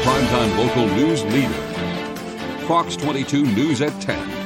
primetime local news leader. Fox 22 News at 10.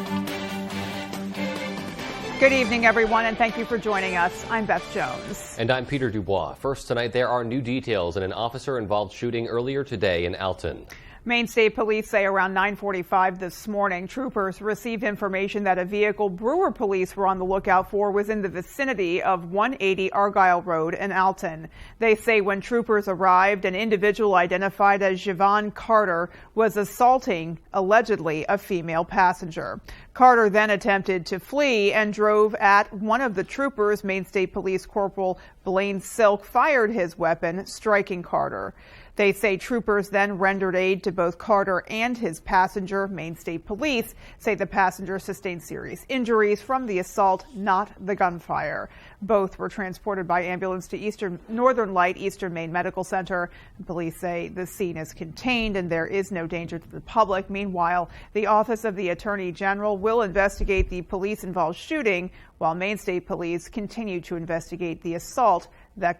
Good evening, everyone, and thank you for joining us. I'm Beth Jones. And I'm Peter Dubois. First tonight, there are new details in an officer-involved shooting earlier today in Alton. Maine State Police say around 9:45 this morning, troopers received information that a vehicle Brewer police were on the lookout for was in the vicinity of 180 Argyle Road in Alton. They say when troopers arrived, an individual identified as Javon Carter was assaulting, allegedly, a female passenger. Carter then attempted to flee and drove at one of the troopers. Maine State Police Corporal Blaine Silk fired his weapon, striking Carter. They say troopers then rendered aid to both Carter and his passenger. Maine State Police say the passenger sustained serious injuries from the assault, not the gunfire. Both were transported by ambulance to Northern Light Eastern Maine Medical Center. Police say the scene is contained and there is no danger to the public. Meanwhile, the Office of the Attorney General will investigate the police-involved shooting, while Maine State Police continue to investigate the assault that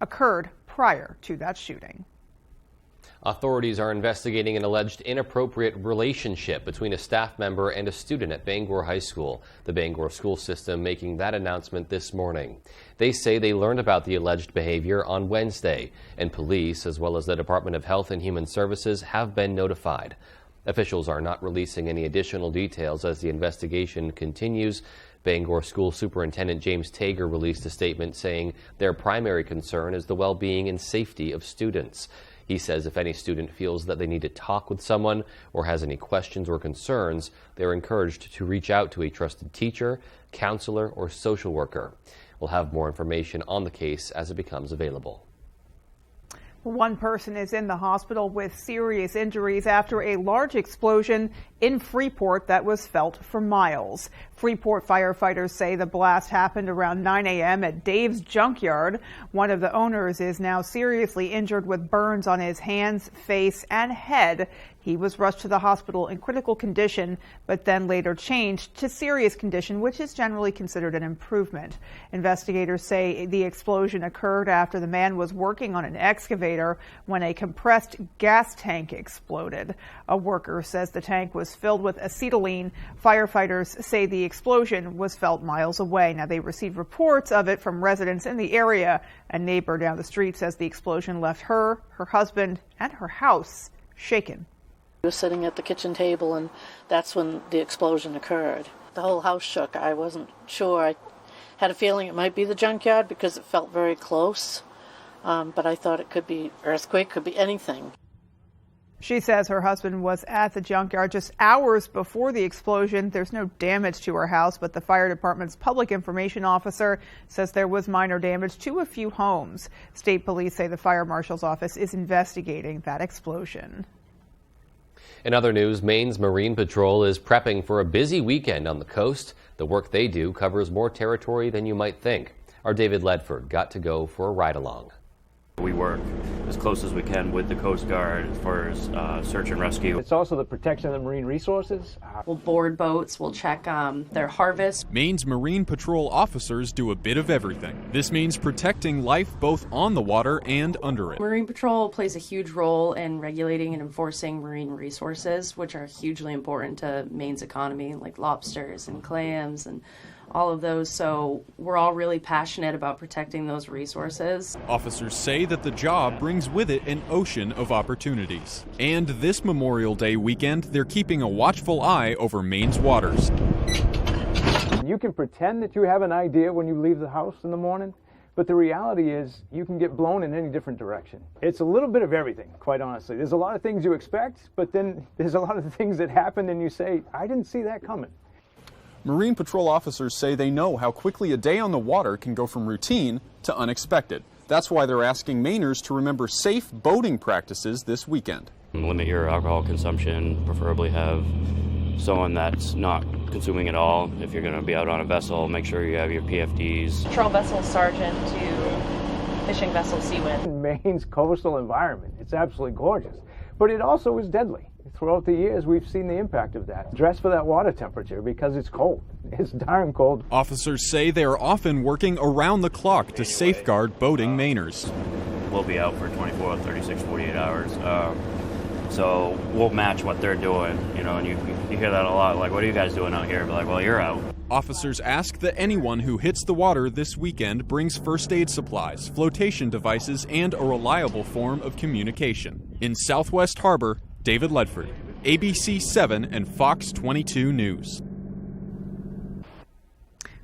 occurred prior to that shooting. Authorities are investigating an alleged inappropriate relationship between a staff member and a student at Bangor High School. The Bangor school system making that announcement this morning. They say they learned about the alleged behavior on Wednesday, and police, as well as the Department of Health and Human Services, have been notified. Officials are not releasing any additional details as the investigation continues. Bangor School Superintendent James Tager released a statement saying their primary concern is the well-being and safety of students. He says if any student feels that they need to talk with someone or has any questions or concerns, they're encouraged to reach out to a trusted teacher, counselor, or social worker. We'll have more information on the case as it becomes available. One person is in the hospital with serious injuries after a large explosion in Freeport that was felt for miles. Freeport firefighters say the blast happened around 9 a.m. at Dave's Junkyard. One of the owners is now seriously injured with burns on his hands, face, and head. He was rushed to the hospital in critical condition, but then later changed to serious condition, which is generally considered an improvement. Investigators say the explosion occurred after the man was working on an excavator when a compressed gas tank exploded. A worker says the tank was filled with acetylene. Firefighters say the explosion was felt miles away. Now, they received reports of it from residents in the area. A neighbor down the street says the explosion left her husband, and her house shaken. I was sitting at the kitchen table, and that's when the explosion occurred. The whole house shook. I wasn't sure. I had a feeling it might be the junkyard because it felt very close, but I thought it could be earthquake, could be anything. She says her husband was at the junkyard just hours before the explosion. There's no damage to her house, but the fire department's public information officer says there was minor damage to a few homes. State police say the fire marshal's office is investigating that explosion. In other news, Maine's Marine Patrol is prepping for a busy weekend on the coast. The work they do covers more territory than you might think. Our David Ledford got to go for a ride-along. We work as close as we can with the Coast Guard as far as search and rescue. It's also the protection of the marine resources. We'll board boats, we'll check their harvest. Maine's Marine Patrol officers do a bit of everything. This means protecting life both on the water and under it. Marine Patrol plays a huge role in regulating and enforcing marine resources, which are hugely important to Maine's economy, like lobsters and clams and all of those, so we're all really passionate about protecting those resources. Officers say that the job brings with it an ocean of opportunities. And this Memorial Day weekend, they're keeping a watchful eye over Maine's waters. You can pretend that you have an idea when you leave the house in the morning, but the reality is you can get blown in any different direction. It's a little bit of everything, quite honestly. There's a lot of things you expect, but then there's a lot of things that happen and you say, I didn't see that coming. Marine Patrol officers say they know how quickly a day on the water can go from routine to unexpected. That's why they're asking Mainers to remember safe boating practices this weekend. Limit your alcohol consumption, preferably have someone that's not consuming at all. If you're going to be out on a vessel, make sure you have your PFDs. Patrol vessel sergeant to fishing vessel Seawind. Maine's coastal environment, it's absolutely gorgeous, but it also is deadly. Throughout the years, we've seen the impact of that. Dress for that water temperature because it's cold. It's darn cold. Officers say they are often working around the clock to safeguard boating Mainers. We'll be out for 24, 36, 48 hours. So we'll match what they're doing, and you hear that a lot, like, what are you guys doing out here? But like, well, you're out. Officers ask that anyone who hits the water this weekend brings first aid supplies, flotation devices, and a reliable form of communication. In Southwest Harbor, David Ledford, ABC 7 and Fox 22 News.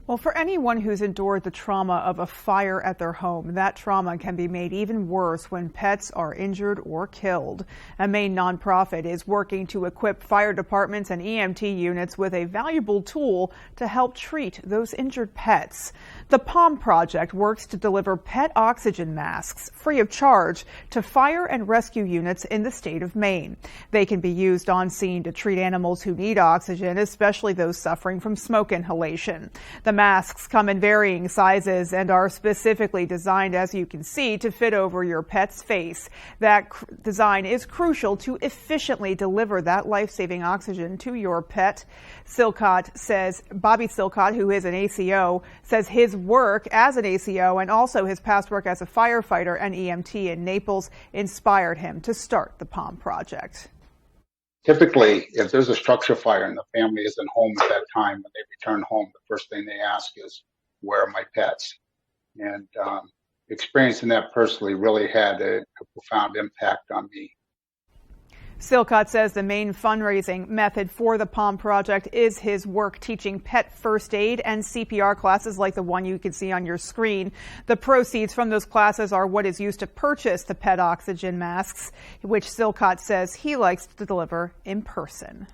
Well, for anyone who's endured the trauma of a fire at their home, that trauma can be made even worse when pets are injured or killed. A Maine nonprofit is working to equip fire departments and EMT units with a valuable tool to help treat those injured pets. The Palm Project works to deliver pet oxygen masks free of charge to fire and rescue units in the state of Maine. They can be used on scene to treat animals who need oxygen, especially those suffering from smoke inhalation. The masks come in varying sizes and are specifically designed, as you can see, to fit over your pet's face. That design is crucial to efficiently deliver that life-saving oxygen to your pet. Bobby Silcott, who is an ACO, says his work as an ACO and also his past work as a firefighter and EMT in Naples inspired him to start the Palm Project. Typically, if there's a structure fire and the family isn't home at that time, when they return home, the first thing they ask is, where are my pets? And experiencing that personally really had a profound impact on me. Silcott says the main fundraising method for the Palm Project is his work teaching pet first aid and CPR classes like the one you can see on your screen. The proceeds from those classes are what is used to purchase the pet oxygen masks, which Silcott says he likes to deliver in person.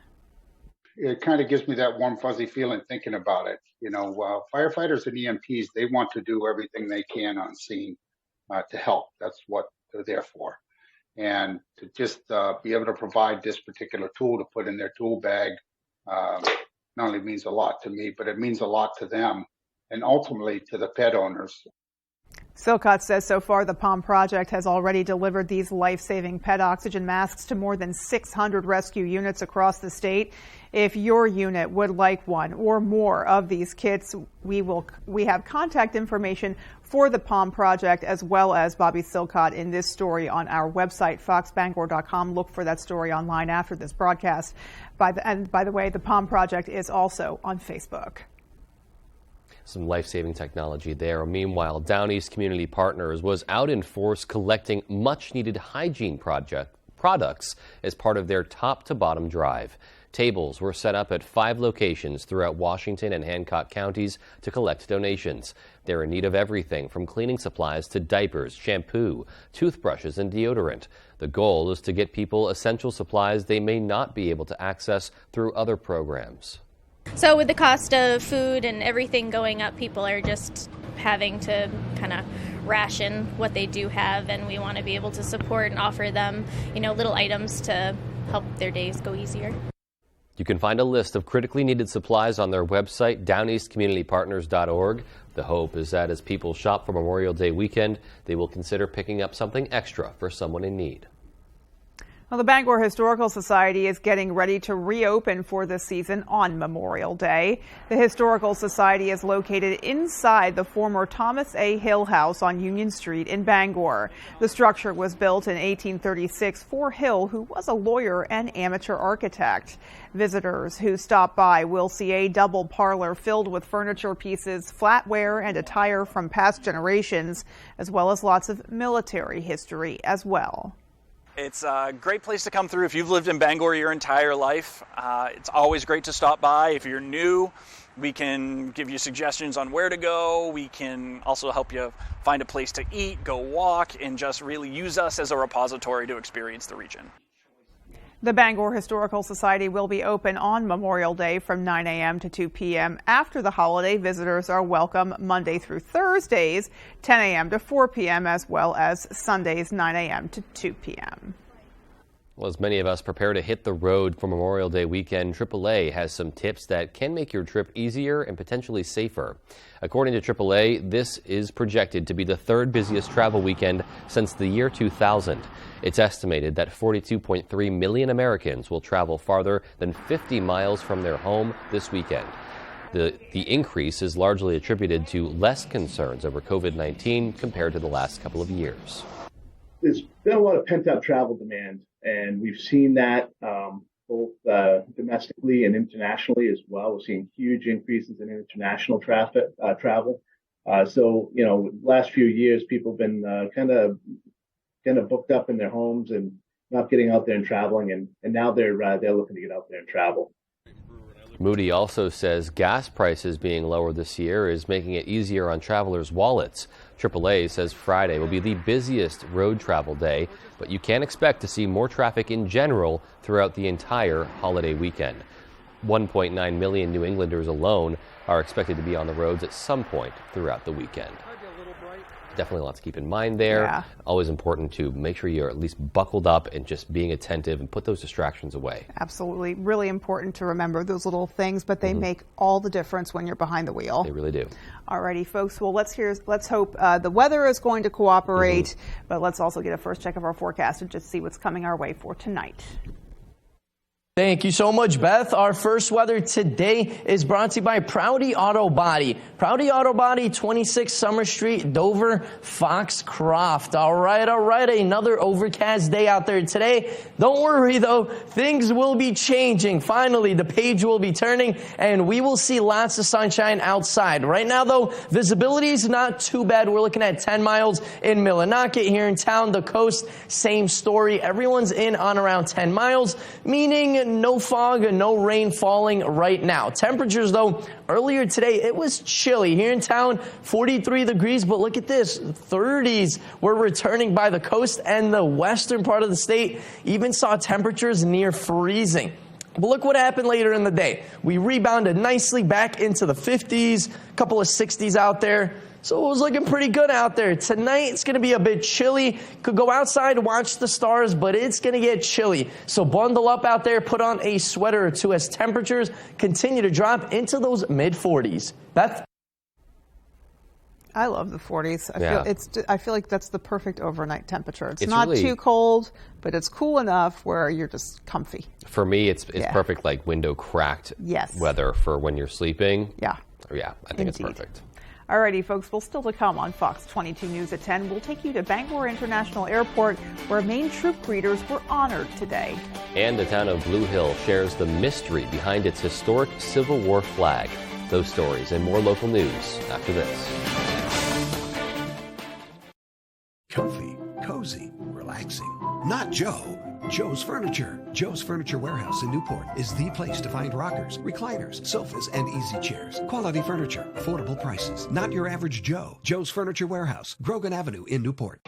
It kind of gives me that warm, fuzzy feeling thinking about it. Firefighters and EMTs, they want to do everything they can on scene to help. That's what they're there for. And to just be able to provide this particular tool to put in their tool bag not only means a lot to me, but it means a lot to them and ultimately to the pet owners. Silcott says so far the Palm Project has already delivered these life-saving pet oxygen masks to more than 600 rescue units across the state. If your unit would like one or more of these kits, we have contact information for the Palm Project as well as Bobby Silcott in this story on our website, foxbangor.com. Look for that story online after this broadcast. And by the way, the Palm Project is also on Facebook. Some life-saving technology there. Meanwhile, Down East Community Partners was out in force collecting much-needed hygiene products as part of their top-to-bottom drive. Tables were set up at 5 locations throughout Washington and Hancock counties to collect donations. They're in need of everything from cleaning supplies to diapers, shampoo, toothbrushes, and deodorant. The goal is to get people essential supplies they may not be able to access through other programs. So with the cost of food and everything going up, people are just having to kind of ration what they do have, and we want to be able to support and offer them, little items to help their days go easier. You can find a list of critically needed supplies on their website, downeastcommunitypartners.org. The hope is that as people shop for Memorial Day weekend, they will consider picking up something extra for someone in need. Well, the Bangor Historical Society is getting ready to reopen for the season on Memorial Day. The Historical Society is located inside the former Thomas A. Hill House on Union Street in Bangor. The structure was built in 1836 for Hill, who was a lawyer and amateur architect. Visitors who stop by will see a double parlor filled with furniture pieces, flatware, and attire from past generations, as well as lots of military history as well. It's a great place to come through if you've lived in Bangor your entire life. It's always great to stop by. If you're new, we can give you suggestions on where to go. We can also help you find a place to eat, go walk, and just really use us as a repository to experience the region. The Bangor Historical Society will be open on Memorial Day from 9 a.m. to 2 p.m. After the holiday, visitors are welcome Monday through Thursdays, 10 a.m. to 4 p.m., as well as Sundays, 9 a.m. to 2 p.m. Well, as many of us prepare to hit the road for Memorial Day weekend, AAA has some tips that can make your trip easier and potentially safer. According to AAA, this is projected to be the 3rd busiest travel weekend since the year 2000. It's estimated that 42.3 million Americans will travel farther than 50 miles from their home this weekend. The increase is largely attributed to less concerns over COVID-19 compared to the last couple of years. there's been a lot of pent-up travel demand, and we've seen that both domestically and internationally as well. We're seeing huge increases in international travel. So, last few years, people have been kind of booked up in their homes and not getting out there and traveling, and now they're looking to get out there and travel. Moody also says gas prices being lower this year is making it easier on travelers' wallets. AAA says Friday will be the busiest road travel day, but you can expect to see more traffic in general throughout the entire holiday weekend. 1.9 million New Englanders alone are expected to be on the roads at some point throughout the weekend. Definitely a lot to keep in mind there. Yeah. Always important to make sure you're at least buckled up and just being attentive and put those distractions away. Absolutely. Really important to remember those little things, but they make all the difference when you're behind the wheel. They really do. Alrighty, folks. Well, let's hope the weather is going to cooperate, but let's also get a first check of our forecast and just see what's coming our way for tonight. Thank you so much, Beth. Our first weather today is brought to you by Proudy Auto Body. Proudy Auto Body, 26 Summer Street, Dover, Foxcroft. All right. Another overcast day out there today. Don't worry, though. Things will be changing. Finally, the page will be turning, and we will see lots of sunshine outside. Right now, though, visibility is not too bad. We're looking at 10 miles in Millinocket. Here in town, the coast, same story. Everyone's in on around 10 miles, meaning no fog and no rain falling right now. Temperatures, though, earlier today, it was chilly. Here in town, 43 degrees, but look at this, 30s were returning by the coast, and the western part of the state even saw temperatures near freezing. But look what happened later in the day. We rebounded nicely back into the 50s, a couple of 60s out there. So it was looking pretty good out there. Tonight, it's going to be a bit chilly. Could go outside, watch the stars, but it's going to get chilly. So bundle up out there, put on a sweater or two as temperatures continue to drop into those mid-40s. Beth? I love the 40s. I feel like that's the perfect overnight temperature. It's not really too cold, but it's cool enough where you're just comfy. For me, it's perfect, like window cracked weather for when you're sleeping. Yeah, I think it's perfect. Alrighty, folks, well, still to come on Fox 22 News at 10, we'll take you to Bangor International Airport, where Maine troop greeters were honored today. And the town of Blue Hill shares the mystery behind its historic Civil War flag. Those stories and more local news after this. Comfy, cozy, relaxing. Not Joe. Joe's Furniture. Joe's Furniture Warehouse in Newport is the place to find rockers, recliners, sofas, and easy chairs. Quality furniture, affordable prices. Not your average Joe. Joe's Furniture Warehouse, Grogan Avenue in Newport.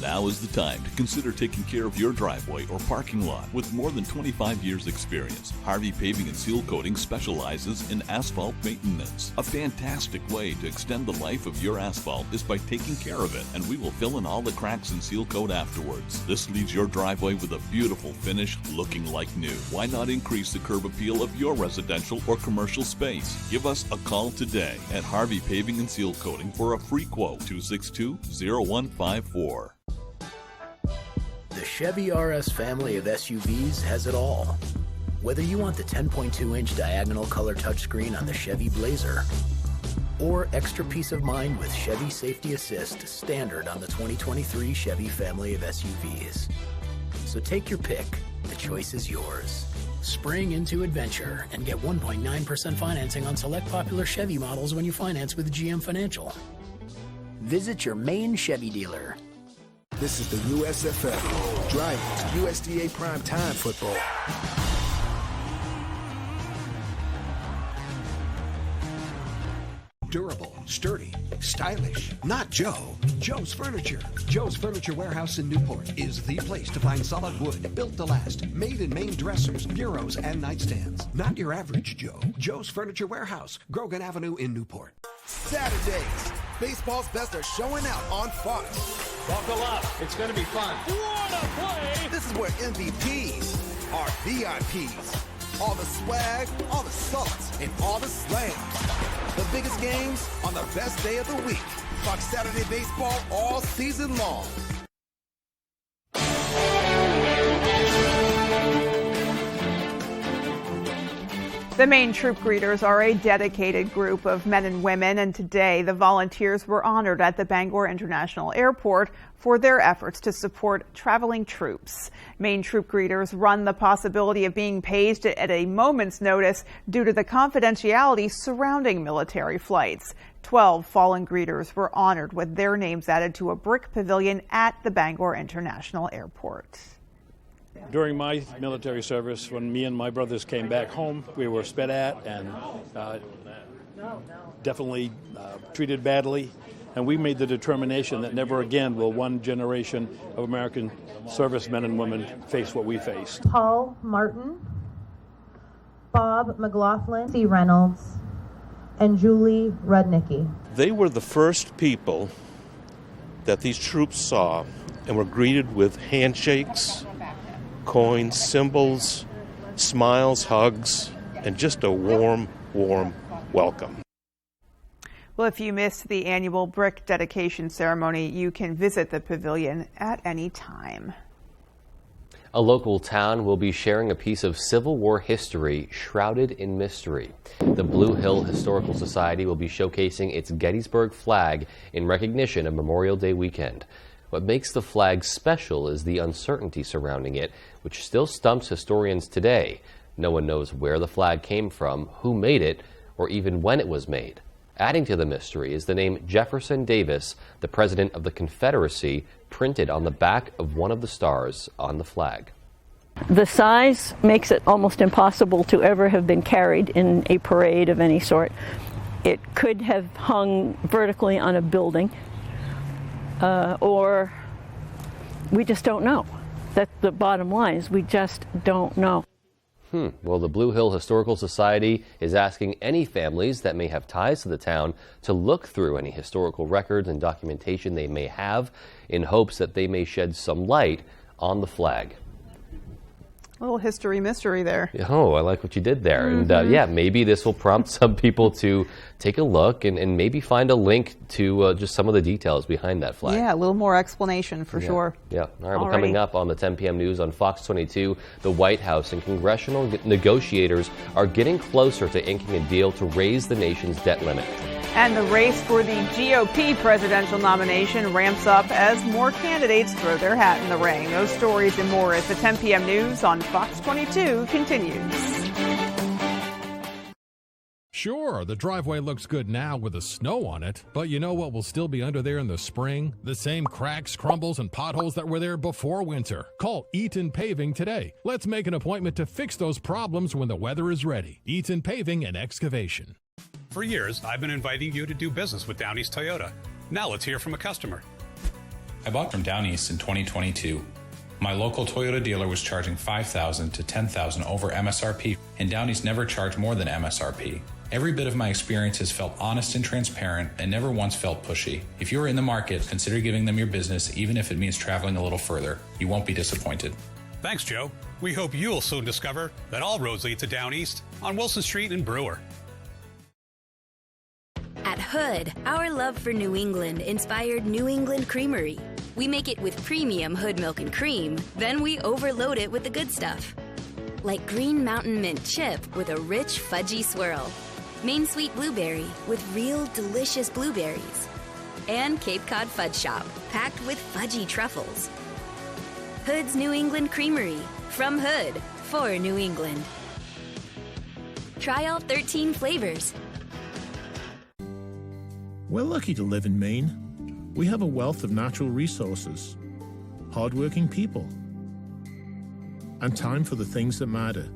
Now is the time to consider taking care of your driveway or parking lot. With more than 25 years experience, Harvey Paving and Seal Coating specializes in asphalt maintenance. A fantastic way to extend the life of your asphalt is by taking care of it, and we will fill in all the cracks and seal coat afterwards. This leaves your driveway with a beautiful finish looking like new. Why not increase the curb appeal of your residential or commercial space? Give us a call today at Harvey Paving and Seal Coating for a free quote, 262-0154. The Chevy RS family of SUVs has it all. Whether you want the 10.2-inch diagonal color touchscreen on the Chevy Blazer, or extra peace of mind with Chevy Safety Assist standard on the 2023 Chevy family of SUVs. So take your pick. The choice is yours. Spring into adventure and get 1.9% financing on select popular Chevy models when you finance with GM Financial. Visit your Maine Chevy dealer. This is the USFL, Drivers USDA Prime Time Football. Durable, sturdy, stylish. Not Joe. Joe's Furniture. Joe's Furniture Warehouse in Newport is the place to find solid wood, built to last, made in Maine dressers, bureaus, and nightstands. Not your average Joe. Joe's Furniture Warehouse, Grogan Avenue in Newport. Saturdays, baseball's best are showing out on Fox. Buckle up. It's going to be fun. What a play. This is where MVPs are VIPs. All the swag, all the sauce, and all the slang. The biggest games on the best day of the week. Fox Saturday Baseball all season long. The Maine Troop Greeters are a dedicated group of men and women, and today the volunteers were honored at the Bangor International Airport for their efforts to support traveling troops. Maine Troop Greeters run the possibility of being paged at a moment's notice due to the confidentiality surrounding military flights. 12 fallen greeters were honored with their names added to a brick pavilion at the Bangor International Airport. During my military service, when me and my brothers came back home, we were sped at and definitely treated badly. And we made the determination that never again will one generation of American servicemen and women face what we faced. Paul Martin, Bob McLaughlin, C. Reynolds, and Julie Rudnicki. They were the first people that these troops saw and were greeted with handshakes, coins, symbols, smiles, hugs, and just a warm, warm welcome. Well, if you missed the annual brick dedication ceremony, you can visit the pavilion at any time. A local town will be sharing a piece of Civil War history shrouded in mystery. The Blue Hill Historical Society will be showcasing its Gettysburg flag in recognition of Memorial Day weekend. What makes the flag special is the uncertainty surrounding it, which still stumps historians today. No one knows where the flag came from, who made it, or even when it was made. Adding to the mystery is the name Jefferson Davis, the President of the Confederacy, printed on the back of one of the stars on the flag. The size makes it almost impossible to ever have been carried in a parade of any sort. It could have hung vertically on a building. Or we just don't know. That's the bottom line, is we just don't know. Well, the Blue Hill Historical Society is asking any families that may have ties to the town to look through any historical records and documentation they may have in hopes that they may shed some light on the flag. A little history mystery there. Oh, I like what you did there. And yeah, maybe this will prompt some people to take a look and maybe find a link to just some of the details behind that flag. Yeah, a little more explanation for sure. Yeah. All right, well, coming up on the 10 p.m. news on Fox 22, the White House and congressional negotiators are getting closer to inking a deal to raise the nation's debt limit. And the race for the GOP presidential nomination ramps up as more candidates throw their hat in the ring. Those stories and more as the 10 p.m. news on Fox 22 continues. Sure, the driveway looks good now with the snow on it, but you know what will still be under there in the spring? The same cracks, crumbles, and potholes that were there before winter. Call Eaton Paving today. Let's make an appointment to fix those problems when the weather is ready. Eaton Paving and Excavation. For years, I've been inviting you to do business with Down East Toyota. Now let's hear from a customer. I bought from Down East in 2022. My local Toyota dealer was charging $5,000 to $10,000 over MSRP, and Down East never charged more than MSRP. Every bit of my experience has felt honest and transparent and never once felt pushy. If you're in the market, consider giving them your business, even if it means traveling a little further. You won't be disappointed. Thanks, Joe. We hope you'll soon discover that all roads lead to Down East on Wilson Street in Brewer. At Hood, our love for New England inspired New England Creamery. We make it with premium Hood milk and cream, then we overload it with the good stuff. Like Green Mountain Mint chip with a rich fudgy swirl. Maine Sweet Blueberry with real delicious blueberries. And Cape Cod Fudge Shop, packed with fudgy truffles. Hood's New England Creamery. From Hood, for New England. Try all 13 flavors. We're lucky to live in Maine. We have a wealth of natural resources, hardworking people, and time for the things that matter.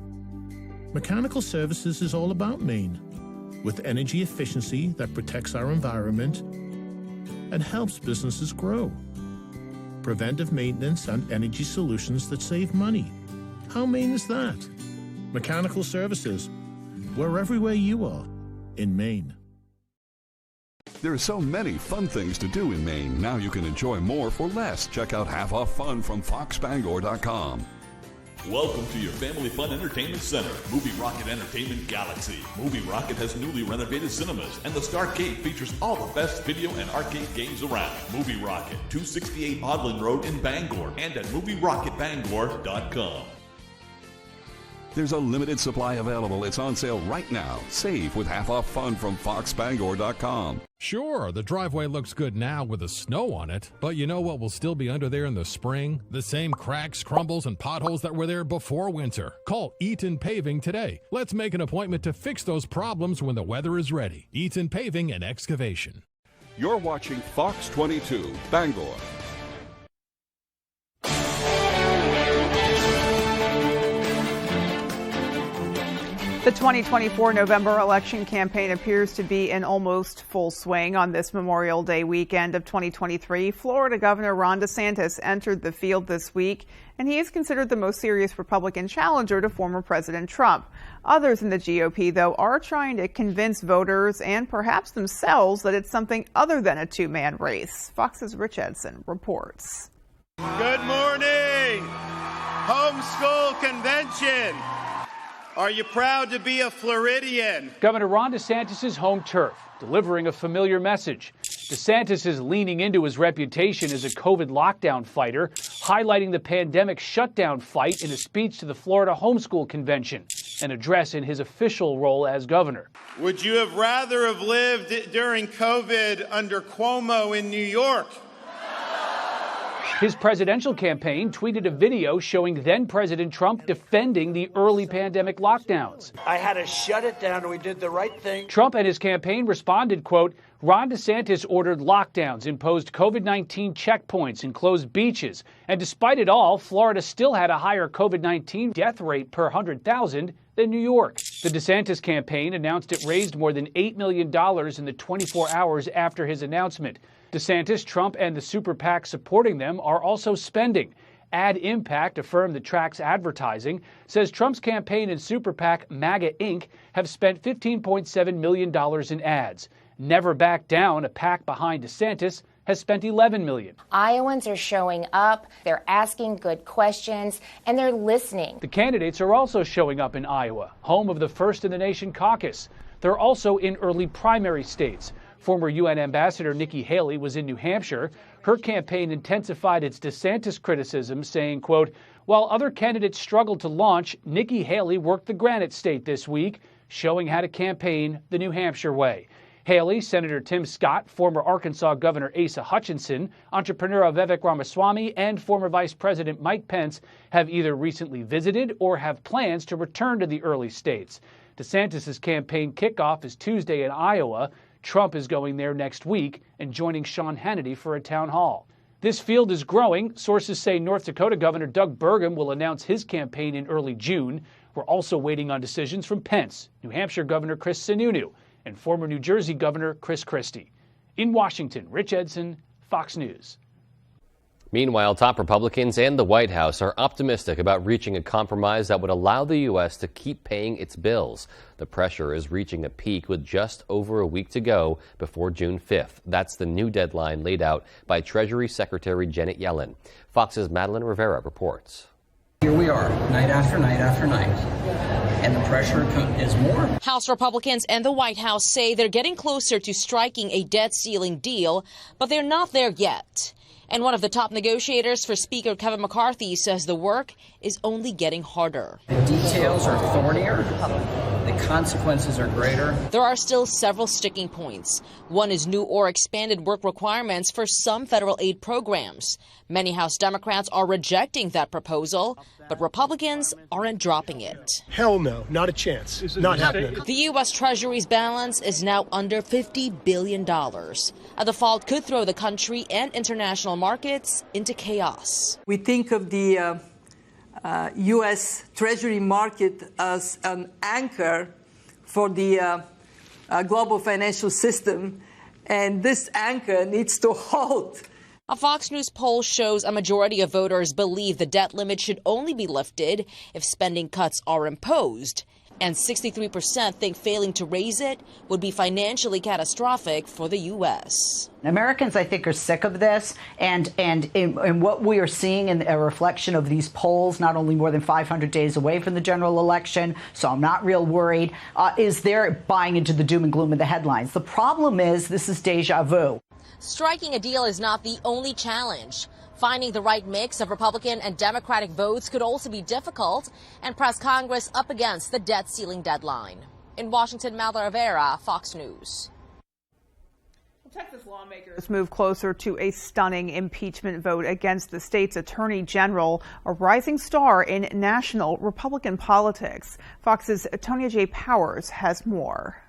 Mechanical Services is all about Maine, with energy efficiency that protects our environment and helps businesses grow. Preventive maintenance and energy solutions that save money. How Maine is that? Mechanical Services. We're everywhere you are in Maine. There are so many fun things to do in Maine. Now you can enjoy more for less. Check out Half Off Fun from foxbangor.com. Welcome to your family fun entertainment center, Movie Rocket Entertainment Galaxy. Movie Rocket has newly renovated cinemas, and the Starcade features all the best video and arcade games around. Movie Rocket, 268 Odland Road in Bangor, and at movierocketbangor.com. There's a limited supply available. It's on sale right now. Save with Half Off Fun from foxbangor.com. Sure, the driveway looks good now with the snow on it, but you know what will still be under there in the spring? The same cracks, crumbles, and potholes that were there before winter. Call Eaton Paving today. Let's make an appointment to fix those problems when the weather is ready. Eaton Paving and Excavation. You're watching Fox 22, Bangor. The 2024 November election campaign appears to be in almost full swing. On this Memorial Day weekend of 2023, Florida Governor Ron DeSantis entered the field this week, and he is considered the most serious Republican challenger to former President Trump. Others in the GOP, though, are trying to convince voters and perhaps themselves that it's something other than a two-man race. Fox's Rich Edson reports. Good morning. Homeschool Convention. Are you proud to be a Floridian? Governor Ron DeSantis' home turf, delivering a familiar message. DeSantis is leaning into his reputation as a COVID lockdown fighter, highlighting the pandemic shutdown fight in a speech to the Florida Homeschool Convention, an address in his official role as governor. Would you have rather have lived during COVID under Cuomo in New York? His presidential campaign tweeted a video showing then-President Trump defending the early pandemic lockdowns. I had to shut it down, and we did the right thing. Trump and his campaign responded, quote, Ron DeSantis ordered lockdowns, imposed COVID-19 checkpoints, and closed beaches. And despite it all, Florida still had a higher COVID-19 death rate per 100,000 than New York. The DeSantis campaign announced it raised more than $8 million in the 24 hours after his announcement. DeSantis, Trump, and the super PAC supporting them are also spending. Ad Impact, a firm that tracks advertising, says Trump's campaign and super PAC MAGA Inc. have spent $15.7 million in ads. Never Back Down, a PAC behind DeSantis, has spent $11 million. Iowans are showing up, they're asking good questions, and they're listening. The candidates are also showing up in Iowa, home of the First in the Nation caucus. They're also in early primary states. Former UN Ambassador Nikki Haley was in New Hampshire. Her campaign intensified its DeSantis criticism, saying, quote, while other candidates struggled to launch, Nikki Haley worked the Granite State this week, showing how to campaign the New Hampshire way. Haley, Senator Tim Scott, former Arkansas Governor Asa Hutchinson, entrepreneur Vivek Ramaswamy, and former Vice President Mike Pence have either recently visited or have plans to return to the early states. DeSantis' campaign kickoff is Tuesday in Iowa. Trump is going there next week and joining Sean Hannity for a town hall. This field is growing. Sources say North Dakota Governor Doug Burgum will announce his campaign in early June. We're also waiting on decisions from Pence, New Hampshire Governor Chris Sununu, and former New Jersey Governor Chris Christie. In Washington, Rich Edson, Fox News. Meanwhile, top Republicans and the White House are optimistic about reaching a compromise that would allow the U.S. to keep paying its bills. The pressure is reaching a peak with just over a week to go before June 5th. That's the new deadline laid out by Treasury Secretary Janet Yellen. Fox's Madeline Rivera reports. Here we are, night after night after night, and the pressure is more. House Republicans and the White House say they're getting closer to striking a debt ceiling deal, but they're not there yet. And one of the top negotiators for Speaker Kevin McCarthy says the work is only getting harder. The details are thornier. The consequences are greater. There are still several sticking points. One is new or expanded work requirements for some federal aid programs. Many House Democrats are rejecting that proposal, but Republicans aren't dropping it. Hell no, not a chance. Not happening. The U.S. Treasury's balance is now under $50 billion. A default could throw the country and international markets into chaos. We think of the U.S. Treasury market as an anchor for the global financial system, and this anchor needs to halt. A Fox News poll shows a majority of voters believe the debt limit should only be lifted if spending cuts are imposed. And 63% think failing to raise it would be financially catastrophic for the U.S. Americans, I think, are sick of this, and what we are seeing in a reflection of these polls, not only more than 500 days away from the general election, so I'm not real worried, is they're buying into the doom and gloom of the headlines. The problem is this is deja vu. Striking a deal is not the only challenge. Finding the right mix of Republican and Democratic votes could also be difficult and press Congress up against the debt ceiling deadline. In Washington, Malda Rivera, Fox News. Texas lawmakers move closer to a stunning impeachment vote against the state's attorney general, a rising star in national Republican politics. Fox's Tonya J. Powers has more.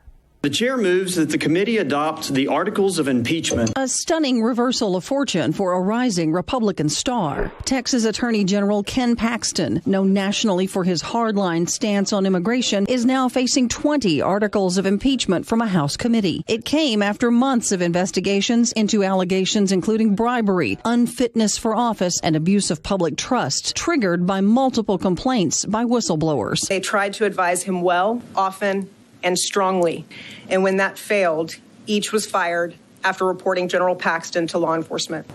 The chair moves that the committee adopt the articles of impeachment. A stunning reversal of fortune for a rising Republican star. Texas Attorney General Ken Paxton, known nationally for his hardline stance on immigration, is now facing 20 articles of impeachment from a House committee. It came after months of investigations into allegations including bribery, unfitness for office, and abuse of public trust, triggered by multiple complaints by whistleblowers. They tried to advise him well, often, and strongly. And when that failed, each was fired after reporting General Paxton to law enforcement.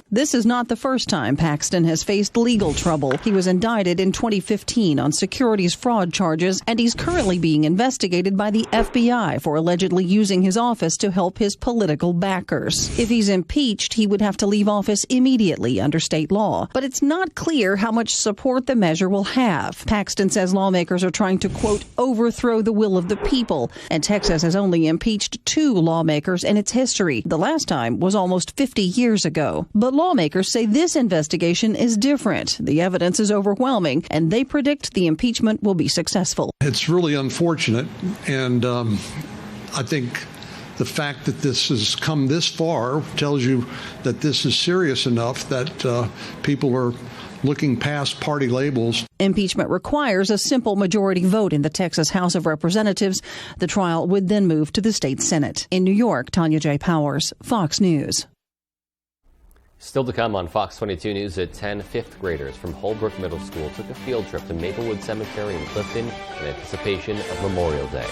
This is not the first time Paxton has faced legal trouble. He was indicted in 2015 on securities fraud charges, and he's currently being investigated by the FBI for allegedly using his office to help his political backers. If he's impeached, he would have to leave office immediately under state law. But it's not clear how much support the measure will have. Paxton says lawmakers are trying to, quote, overthrow the will of the people, and Texas has only impeached 2 lawmakers in its history. The last time was almost 50 years ago. But lawmakers say this investigation is different. The evidence is overwhelming, and they predict the impeachment will be successful. It's really unfortunate, and I think the fact that this has come this far tells you that this is serious enough that people are looking past party labels. Impeachment requires a simple majority vote in the Texas House of Representatives. The trial would then move to the state Senate. In New York, Tonya J. Powers, Fox News. Still to come on Fox 22 News at 10, 5th graders from Holbrook Middle School took a field trip to Maplewood Cemetery in Clifton in anticipation of Memorial Day.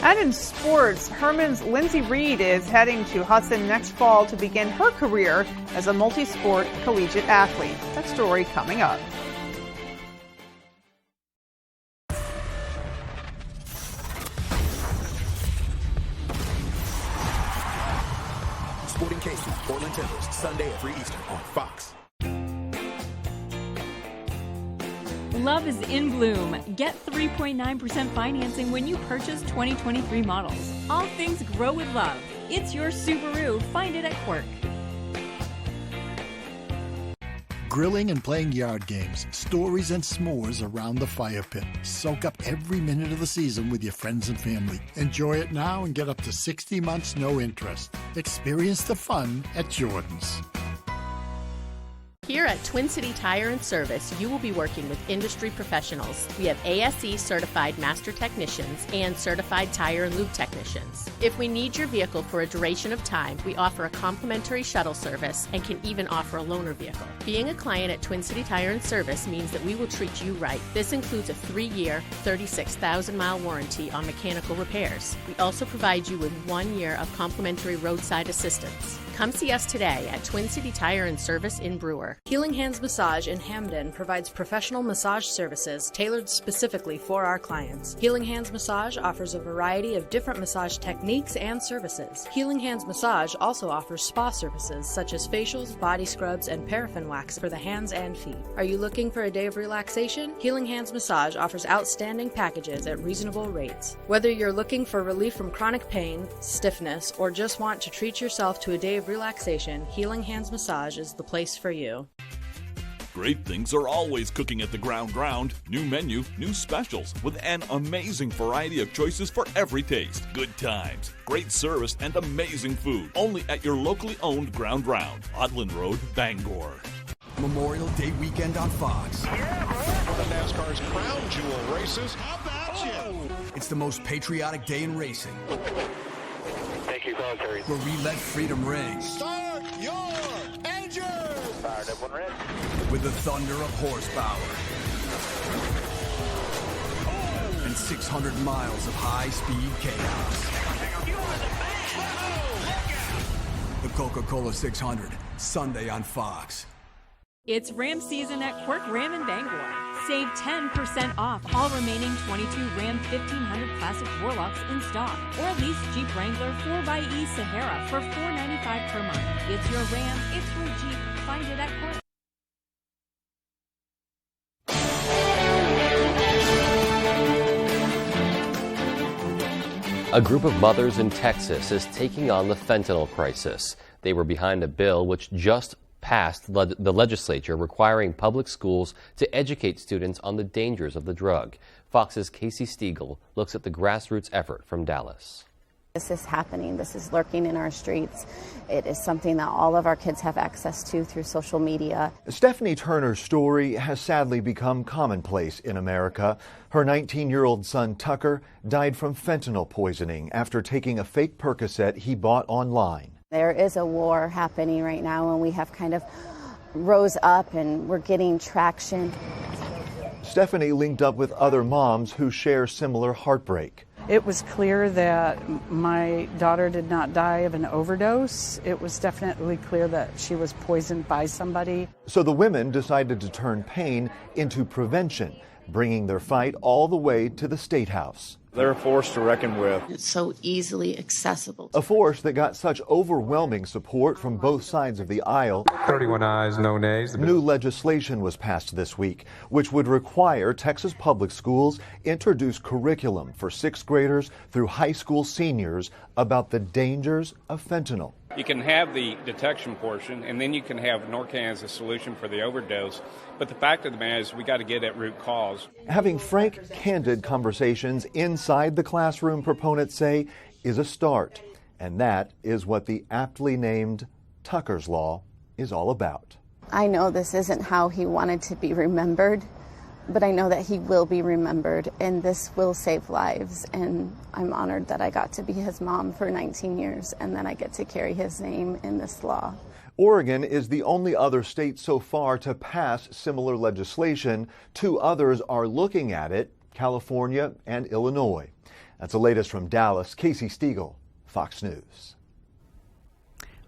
And in sports, Herman's Lindsay Reed is heading to Hudson next fall to begin her career as a multi-sport collegiate athlete. That story coming up. Sporting Cases, Portland Timbers, Sunday at 3 Eastern on Fox. Love is in bloom. Get 3.9% financing when you purchase 2023 models. All things grow with love. It's your Subaru. Find it at Quirk. Grilling and playing yard games, stories and s'mores around the fire pit. Soak up every minute of the season with your friends and family. Enjoy it now and get up to 60 months no interest. Experience the fun at Jordan's. Here at Twin City Tire and Service, you will be working with industry professionals. We have ASE certified master technicians and certified tire and lube technicians. If we need your vehicle for a duration of time, we offer a complimentary shuttle service and can even offer a loaner vehicle. Being a client at Twin City Tire and Service means that we will treat you right. This includes a 3-year, 36,000-mile warranty on mechanical repairs. We also provide you with 1 year of complimentary roadside assistance. Come see us today at Twin City Tire and Service in Brewer. Healing Hands Massage in Hamden provides professional massage services tailored specifically for our clients. Healing Hands Massage offers a variety of different massage techniques and services. Healing Hands Massage also offers spa services such as facials, body scrubs, and paraffin wax for the hands and feet. Are you looking for a day of relaxation? Healing Hands Massage offers outstanding packages at reasonable rates. Whether you're looking for relief from chronic pain, stiffness, or just want to treat yourself to a day of relaxation, Healing Hands Massage is the place for you. Great things are always cooking at the Ground. New menu, new specials, with an amazing variety of choices for every taste. Good times, great service, and amazing food. Only at your locally owned Ground, Odland Road, Bangor. Memorial Day weekend on Fox. One of NASCAR's crown jewel races. How about you? It's the most patriotic day in racing. Thank you, military. Where we let freedom ring. Start your engine! Fired up one red. With the thunder of horsepower. than 600 miles of high-speed chaos. The Coca-Cola 600, Sunday on Fox. It's Ram season at Quirk Ram in Bangor. Save 10% off all remaining 22 Ram 1500 Classic Warlocks in stock, or lease Jeep Wrangler 4xe Sahara for $495 per month. It's your Ram, it's your Jeep. Find it at Quirk. A group of mothers in Texas is taking on the fentanyl crisis. They were behind a bill which just passed the legislature requiring public schools to educate students on the dangers of the drug. Fox's Casey Stiegel looks at the grassroots effort from Dallas. This is happening. This is lurking in our streets. It is something that all of our kids have access to through social media. Stephanie Turner's story has sadly become commonplace in America. Her 19-year-old son Tucker died from fentanyl poisoning after taking a fake Percocet he bought online. There is a war happening right now, and we have kind of rose up and we're getting traction. Stephanie linked up with other moms who share similar heartbreak. It was clear that my daughter did not die of an overdose. It was definitely clear that she was poisoned by somebody. So the women decided to turn pain into prevention, bringing their fight all the way to the State House. They're a force to reckon with. It's so easily accessible. A force that got such overwhelming support from both sides of the aisle. 31 ayes, no nays. New legislation was passed this week, which would require Texas public schools introduce curriculum for sixth graders through high school seniors about the dangers of fentanyl. You can have the detection portion, and then you can have Narcan as a solution for the overdose. But the fact of the matter is we got to get at root cause. Having frank, candid conversations inside the classroom, proponents say, is a start. And that is what the aptly named Tucker's Law is all about. I know this isn't how he wanted to be remembered, but I know that he will be remembered, and this will save lives. And I'm honored that I got to be his mom for 19 years and that I get to carry his name in this law. Oregon is the only other state so far to pass similar legislation. Two others are looking at it, California and Illinois. That's the latest from Dallas. Casey Stiegel, Fox News.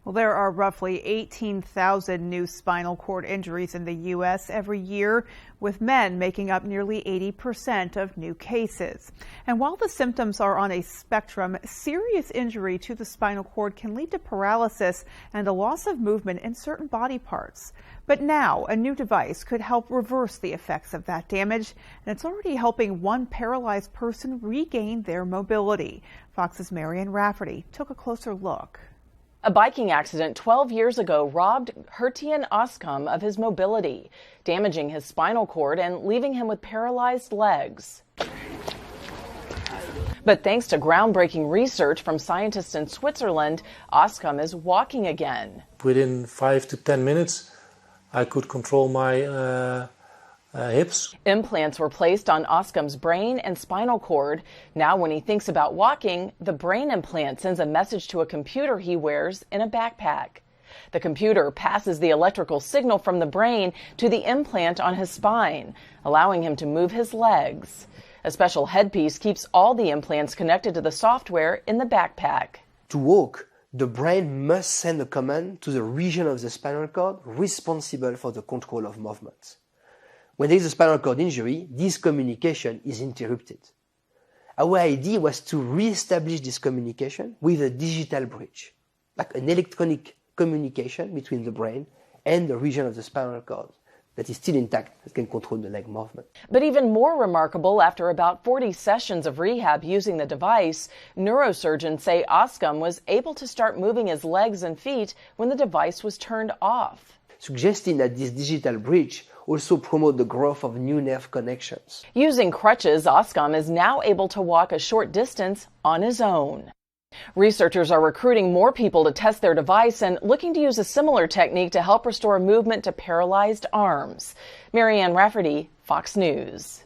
Well, there are roughly 18,000 new spinal cord injuries in the U.S. every year, with men making up nearly 80% of new cases. And while the symptoms are on a spectrum, serious injury to the spinal cord can lead to paralysis and a loss of movement in certain body parts. But now, a new device could help reverse the effects of that damage, and it's already helping one paralyzed person regain their mobility. Fox's Marianne Rafferty took a closer look. A biking accident 12 years ago robbed Hertian Oskam of his mobility, damaging his spinal cord and leaving him with paralyzed legs. But thanks to groundbreaking research from scientists in Switzerland, Oskam is walking again. Within 5 to 10 minutes, I could control my hips. Implants were placed on Oskam's brain and spinal cord. Now when he thinks about walking, the brain implant sends a message to a computer he wears in a backpack. The computer passes the electrical signal from the brain to the implant on his spine, allowing him to move his legs. A special headpiece keeps all the implants connected to the software in the backpack. To walk, the brain must send a command to the region of the spinal cord responsible for the control of movement. When there is a spinal cord injury, this communication is interrupted. Our idea was to re-establish this communication with a digital bridge, like an electronic communication between the brain and the region of the spinal cord that is still intact, that can control the leg movement. But even more remarkable, after about 40 sessions of rehab using the device, neurosurgeons say Oskam was able to start moving his legs and feet when the device was turned off, suggesting that this digital bridge also promote the growth of new nerve connections. Using crutches, Oskam is now able to walk a short distance on his own. Researchers are recruiting more people to test their device and looking to use a similar technique to help restore movement to paralyzed arms. Marianne Rafferty, Fox News.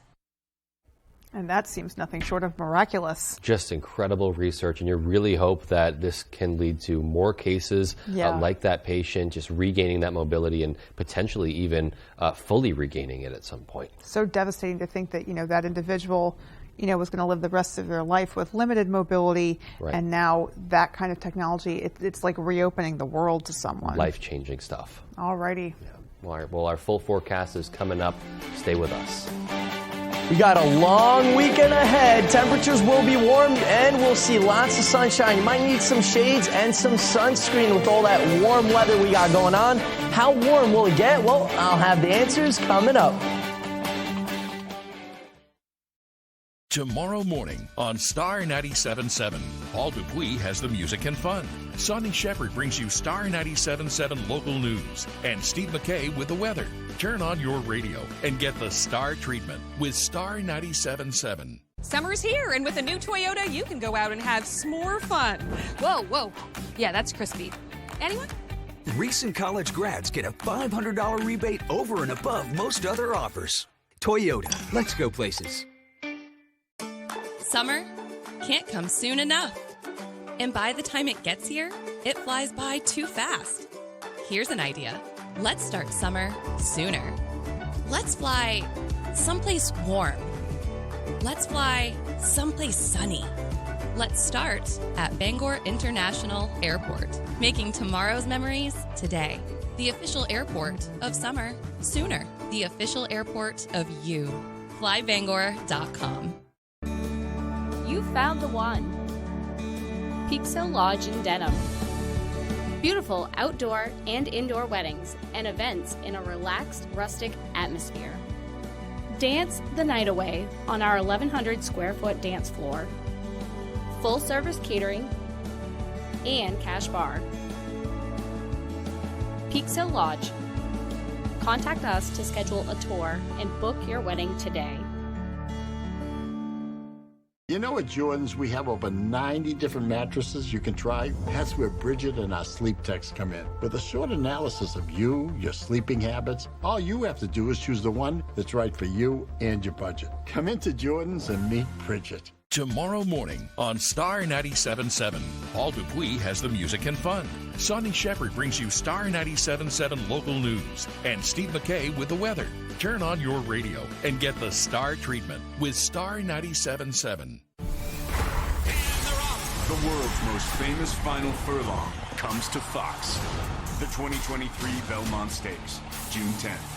And that seems nothing short of miraculous. Just incredible research, and you really hope that this can lead to more cases like that patient, just regaining that mobility and potentially even fully regaining it at some point. So devastating to think that, that individual, was going to live the rest of their life with limited mobility. Right. And now that kind of technology, it's like reopening the world to someone. Life-changing stuff. All righty. Yeah. Well, our full forecast is coming up. Stay with us. We got a long weekend ahead. Temperatures will be warm and we'll see lots of sunshine. You might need some shades and some sunscreen with all that warm weather we got going on. How warm will it get? Well, I'll have the answers coming up. Tomorrow morning on Star 97.7, Paul Dupuis has the music and fun. Sonny Shepard brings you Star 97.7 local news. And Steve McKay with the weather. Turn on your radio and get the Star treatment with Star 97.7. Summer's here, and with a new Toyota, you can go out and have s'more fun. Whoa. Yeah, that's crispy. Anyone? Recent college grads get a $500 rebate over and above most other offers. Toyota, let's go places. Summer can't come soon enough. And by the time it gets here, it flies by too fast. Here's an idea. Let's start summer sooner. Let's fly someplace warm. Let's fly someplace sunny. Let's start at Bangor International Airport, making tomorrow's memories today. The official airport of summer sooner. The official airport of you. FlyBangor.com. You found the one. Peaks Hill Lodge in Denham. Beautiful outdoor and indoor weddings and events in a relaxed, rustic atmosphere. Dance the night away on our 1,100 square foot dance floor. Full service catering and cash bar. Peaks Hill Lodge. Contact us to schedule a tour and book your wedding today. You know, at Jordan's, we have over 90 different mattresses you can try. That's where Bridget and our sleep techs come in. With a short analysis of you, your sleeping habits, all you have to do is choose the one that's right for you and your budget. Come into Jordan's and meet Bridget. Tomorrow morning on Star 97.7, Paul Dupuis has the music and fun. Sonny Shepard brings you Star 97.7 local news. And Steve McKay with the weather. Turn on your radio and get the Star treatment with Star 97.7. The world's most famous final furlong comes to Fox. The 2023 Belmont Stakes, June 10th.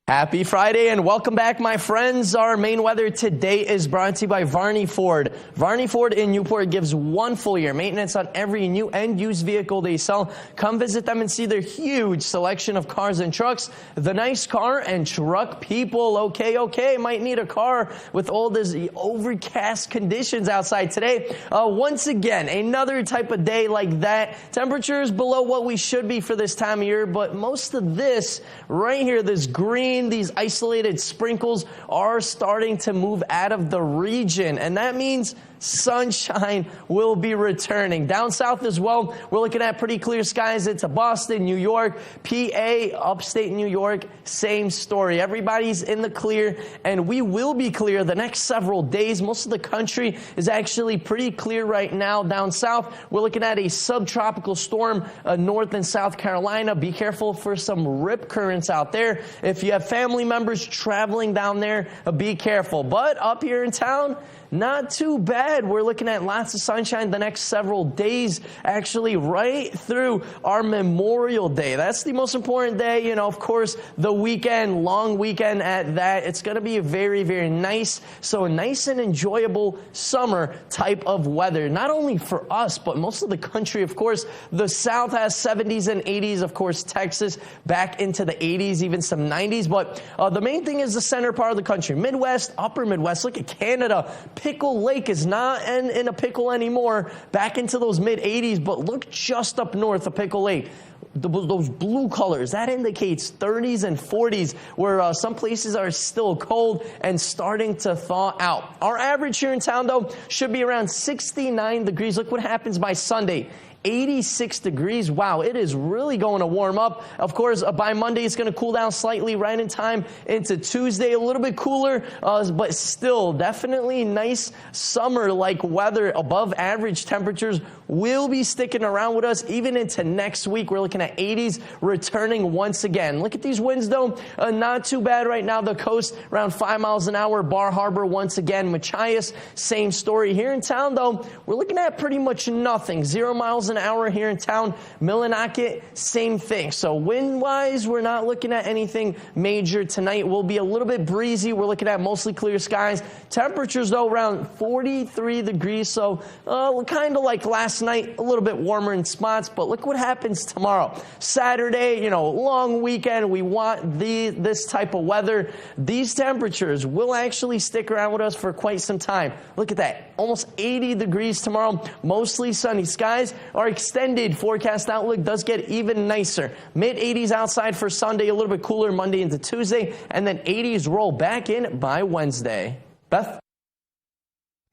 Happy Friday and welcome back, my friends. Our main weather today is brought to you by Varney Ford. Varney Ford in Newport gives 1 full year maintenance on every new and used vehicle they sell. Come visit them and see their huge selection of cars and trucks. The nice car and truck people. Okay, might need a car with all these overcast conditions outside today. Once again, another type of day like that. Temperatures below what we should be for this time of year, but most of this right here, this green, these isolated sprinkles are starting to move out of the region, and that means sunshine will be returning. Down south as well, we're looking at pretty clear skies. It's Boston, New York, PA, upstate New York, same story. Everybody's in the clear, and we will be clear the next several days. Most of the country is actually pretty clear right now. Down south, we're looking at a subtropical storm north and South Carolina. Be careful for some rip currents out there. If you have family members traveling down there, be careful. But up here in town, not too bad. We're looking at lots of sunshine the next several days, actually right through our Memorial Day. That's the most important day. You know, of course, the weekend, long weekend at that. It's going to be a very, very nice, so nice and enjoyable summer type of weather. Not only for us, but most of the country, of course. The South has 70s and 80s. Of course, Texas back into the 80s, even some 90s. But the main thing is the center part of the country. Midwest, upper Midwest. Look at Canada. Pickle Lake is not in a pickle anymore, back into those mid-80s, but look just up north of Pickle Lake. Those blue colors, that indicates 30s and 40s, where some places are still cold and starting to thaw out. Our average here in town, though, should be around 69 degrees. Look what happens by Sunday. 86 degrees. Wow, it is really going to warm up. Of course, by Monday, it's going to cool down slightly right in time into Tuesday. A little bit cooler, but still definitely nice summer-like weather. Above average temperatures will be sticking around with us even into next week. We're looking at 80s returning once again. Look at these winds, though. Not too bad right now. The coast around 5 miles an hour. Bar Harbor once again. Machias, same story. Here in town, though, we're looking at pretty much nothing. 0 miles an hour here in town. Millinocket, same thing. So wind-wise, we're not looking at anything major tonight. Will be a little bit breezy. We're looking at mostly clear skies. Temperatures, though, around 43 degrees. So kind of like last night, a little bit warmer in spots. But look what happens tomorrow. Saturday, long weekend. We want this type of weather. These temperatures will actually stick around with us for quite some time. Look at that. Almost 80 degrees tomorrow. Mostly sunny skies. Our extended forecast outlook does get even nicer. Mid-80s outside for Sunday, a little bit cooler Monday into Tuesday, and then 80s roll back in by Wednesday. Beth?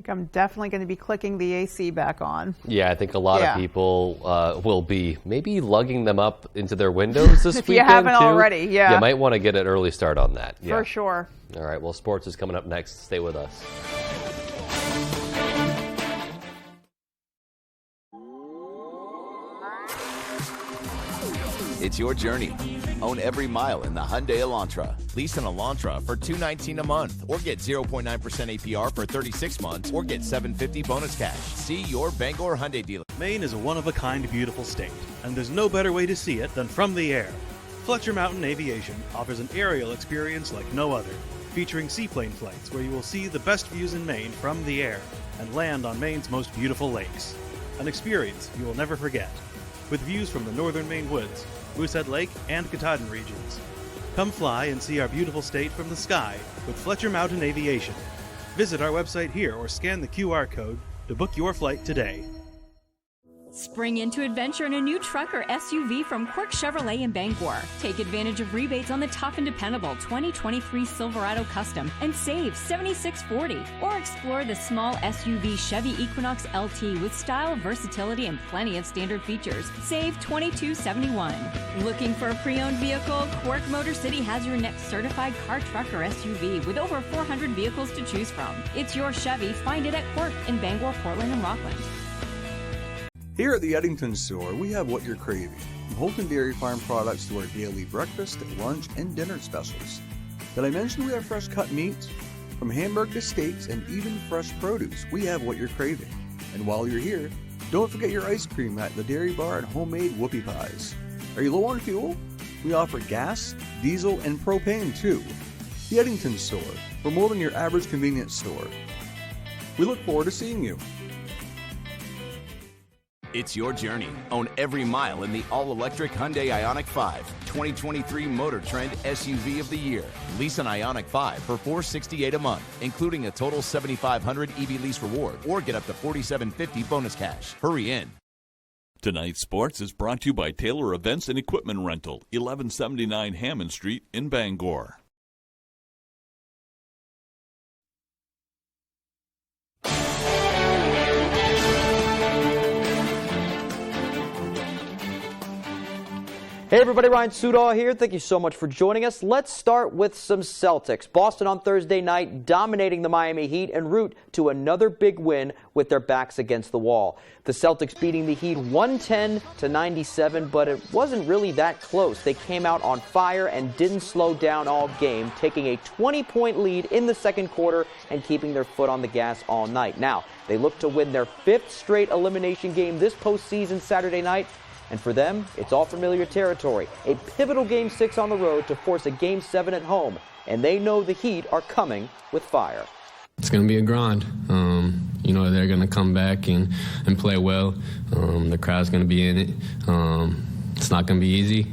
I'm definitely going to be clicking the AC back on. Yeah, I think a lot of people will be maybe lugging them up into their windows this if weekend, you haven't too. already, yeah. You might want to get an early start on that. For sure. All right, well, sports is coming up next. Stay with us. It's your journey. Own every mile in the Hyundai Elantra. Lease an Elantra for $219 a month, or get 0.9% APR for 36 months, or get $750 bonus cash. See your Bangor Hyundai dealer. Maine is a one-of-a-kind beautiful state, and there's no better way to see it than from the air. Fletcher Mountain Aviation offers an aerial experience like no other, featuring seaplane flights where you will see the best views in Maine from the air and land on Maine's most beautiful lakes. An experience you will never forget, with views from the northern Maine woods, Moosehead Lake, and Katahdin regions. Come fly and see our beautiful state from the sky with Fletcher Mountain Aviation. Visit our website here or scan the QR code to book your flight today. Spring into adventure in a new truck or SUV from Quirk Chevrolet in Bangor. Take advantage of rebates on the tough and dependable 2023 Silverado Custom and save $76.40. Or explore the small SUV Chevy Equinox LT with style, versatility, and plenty of standard features. Save $22.71. Looking for a pre-owned vehicle? Quirk Motor City has your next certified car, truck, or SUV with over 400 vehicles to choose from. It's your Chevy. Find it at Quirk in Bangor, Portland, and Rockland. Here at the Eddington store, we have what you're craving. From Holton Dairy Farm products to our daily breakfast, lunch, and dinner specials. Did I mention we have fresh cut meats? From hamburger to steaks and even fresh produce, we have what you're craving. And while you're here, don't forget your ice cream at the Dairy Bar and homemade whoopie pies. Are you low on fuel? We offer gas, diesel, and propane too. The Eddington store, for more than your average convenience store. We look forward to seeing you. It's your journey. Own every mile in the all-electric Hyundai Ioniq 5, 2023 Motor Trend SUV of the Year. Lease an Ioniq 5 for $468 a month, including a total $7,500 EV lease reward, or get up to $47.50 bonus cash. Hurry in. Tonight's sports is brought to you by Taylor Events and Equipment Rental, 1179 Hammond Street in Bangor. Hey everybody, Ryan Sudol here. Thank you so much for joining us. Let's start with some Celtics. Boston on Thursday night dominating the Miami Heat en route to another big win with their backs against the wall. The Celtics beating the Heat 110-97, but it wasn't really that close. They came out on fire and didn't slow down all game, taking a 20-point lead in the second quarter and keeping their foot on the gas all night. Now, they look to win their fifth straight elimination game this postseason Saturday night. And for them, it's all familiar territory. A pivotal Game 6 on the road to force a Game 7 at home. And they know the Heat are coming with fire. It's going to be a grind. They're going to come back and play well. The crowd's going to be in it. It's not going to be easy.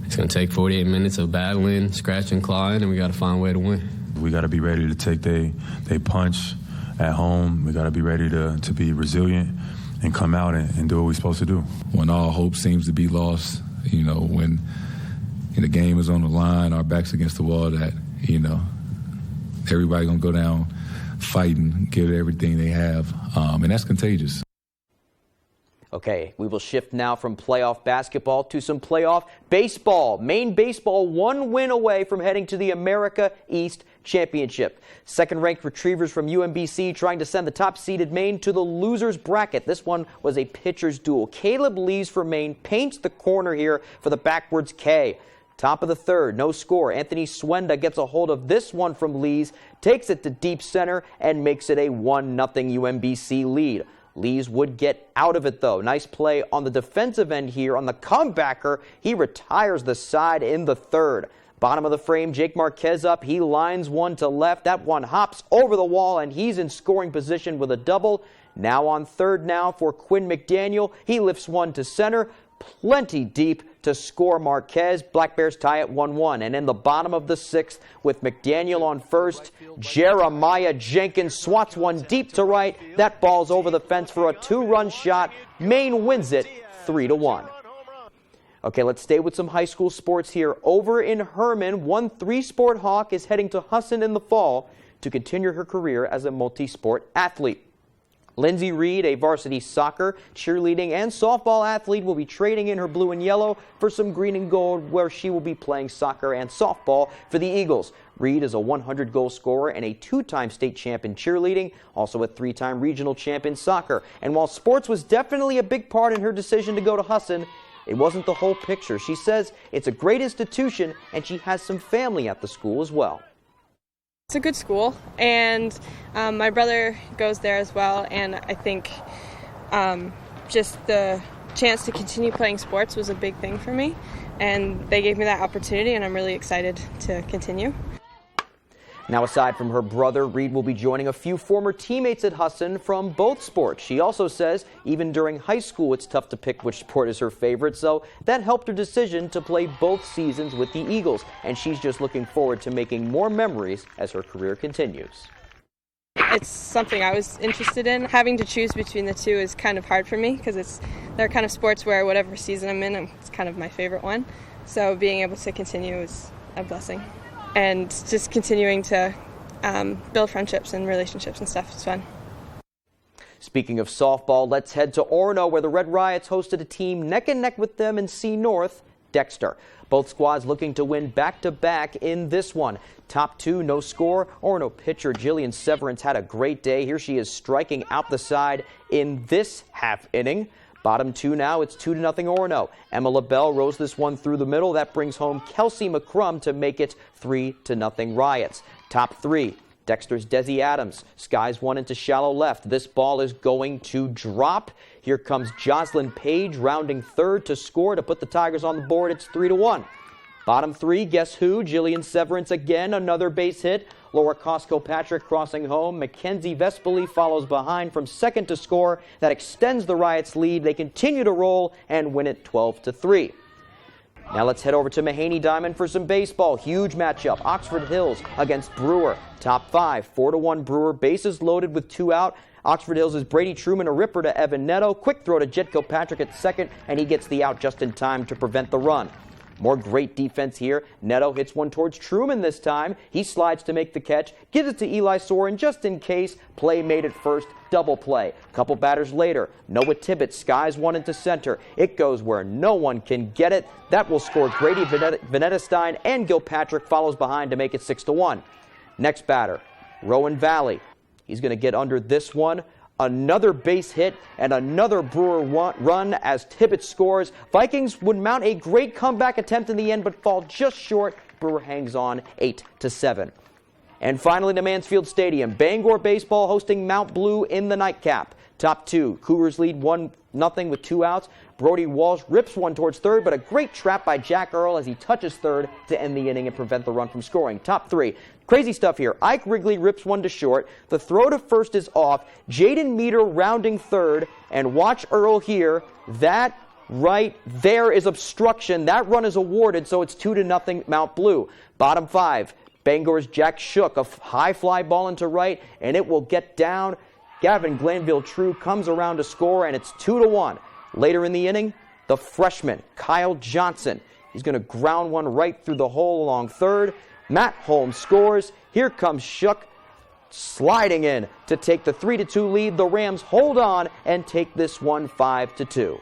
It's going to take 48 minutes of battling, scratching, clawing, and we got to find a way to win. We got to be ready to take they punch at home. We got to be ready to be resilient and come out and do what we're supposed to do. When all hope seems to be lost, when the game is on the line, our back's against the wall, that, everybody going to go down fighting, give it everything they have, and that's contagious. Okay, we will shift now from playoff basketball to some playoff baseball. Maine baseball 1 win away from heading to the America East Championship. Second-ranked Retrievers from UMBC trying to send the top-seeded Maine to the loser's bracket. This one was a pitcher's duel. Caleb Lees for Maine paints the corner here for the backwards K. Top of the third, no score. Anthony Swenda gets a hold of this one from Lees, takes it to deep center, and makes it a 1-0 UMBC lead. Lees would get out of it, though. Nice play on the defensive end here. On the comebacker, he retires the side in the third. Bottom of the frame, Jake Marquez up. He lines one to left. That one hops over the wall, and he's in scoring position with a double. Now on third now for Quinn McDaniel. He lifts one to center. Plenty deep to score Marquez. Black Bears tie at 1-1. And in the bottom of the sixth with McDaniel on first, Jeremiah Jenkins swats one deep to right. That ball's over the fence for a 2-run shot. Maine wins it 3-1. Okay, let's stay with some high school sports here. Over in Herman, one 3-sport Hawk is heading to Husson in the fall to continue her career as a multi-sport athlete. Lindsay Reed, a varsity soccer, cheerleading, and softball athlete, will be trading in her blue and yellow for some green and gold, where she will be playing soccer and softball for the Eagles. Reed is a 100-goal scorer and a 2-time state champ in cheerleading, also a 3-time regional champ in soccer. And while sports was definitely a big part in her decision to go to Husson, it wasn't the whole picture. She says it's a great institution, and she has some family at the school as well. It's a good school, and my brother goes there as well, and I think just the chance to continue playing sports was a big thing for me, and they gave me that opportunity, and I'm really excited to continue. Now, aside from her brother, Reed will be joining a few former teammates at Husson from both sports. She also says even during high school it's tough to pick which sport is her favorite, so that helped her decision to play both seasons with the Eagles, and she's just looking forward to making more memories as her career continues. It's something I was interested in. Having to choose between the two is kind of hard for me because they're kind of sports where whatever season I'm in, it's kind of my favorite one. So being able to continue is a blessing. And just continuing to build friendships and relationships and stuff is fun. Speaking of softball, let's head to Orono, where the Red Riots hosted a team neck and neck with them in C North, Dexter. Both squads looking to win back-to-back in this one. Top two, no score. Orono pitcher Jillian Severance had a great day. Here she is striking out the side in this half inning. Bottom two now, it's 2-0 Orono. Emma LaBelle rose this one through the middle. That brings home Kelsey McCrum to make it 3-0 Riots. Top three, Dexter's Desi Adams skies one into shallow left. This ball is going to drop. Here comes Jocelyn Page rounding third to score to put the Tigers on the board. It's 3-1. Bottom three, guess who? Jillian Severance again, another base hit. Laura Costco-Patrick crossing home. Mackenzie Vespoli follows behind from second to score. That extends the Riots' lead. They continue to roll and win it 12-3. Now let's head over to Mahaney Diamond for some baseball. Huge matchup. Oxford Hills against Brewer. Top five, 4-1 Brewer. Bases loaded with 2 out. Oxford Hills is Brady Truman, a ripper to Evan Netto. Quick throw to Jetko Patrick at second, and he gets the out just in time to prevent the run. More great defense here. Netto hits one towards Truman this time. He slides to make the catch, gives it to Eli Soren just in case. Play made at first, double play. Couple batters later, Noah Tibbett skies one into center. It goes where no one can get it. That will score Grady Venetestein, and Gilpatrick follows behind to make it 6-1. Next batter, Rowan Valley. He's going to get under this one. Another base hit and another Brewer run as Tibbett scores. Vikings would mount a great comeback attempt in the end, but fall just short. Brewer hangs on 8-7. And finally to Mansfield Stadium, Bangor baseball hosting Mount Blue in the nightcap. Top two, Cougars lead 1-0 with 2 outs. Brody Walsh rips one towards third, but a great trap by Jack Earl as he touches third to end the inning and prevent the run from scoring. Top three, crazy stuff here. Ike Wrigley rips one to short. The throw to first is off. Jaden Meter rounding third, and watch Earl here. That right there is obstruction. That run is awarded, so it's 2-0 Mount Blue. Bottom five, Bangor's Jack Shook, a high fly ball into right, and it will get down. Gavin Glanville-True comes around to score, and it's 2-1. Later in the inning, the freshman, Kyle Johnson. He's going to ground one right through the hole along third. Matt Holmes scores. Here comes Shook sliding in to take the 3-2 lead. The Rams hold on and take this one 5-2.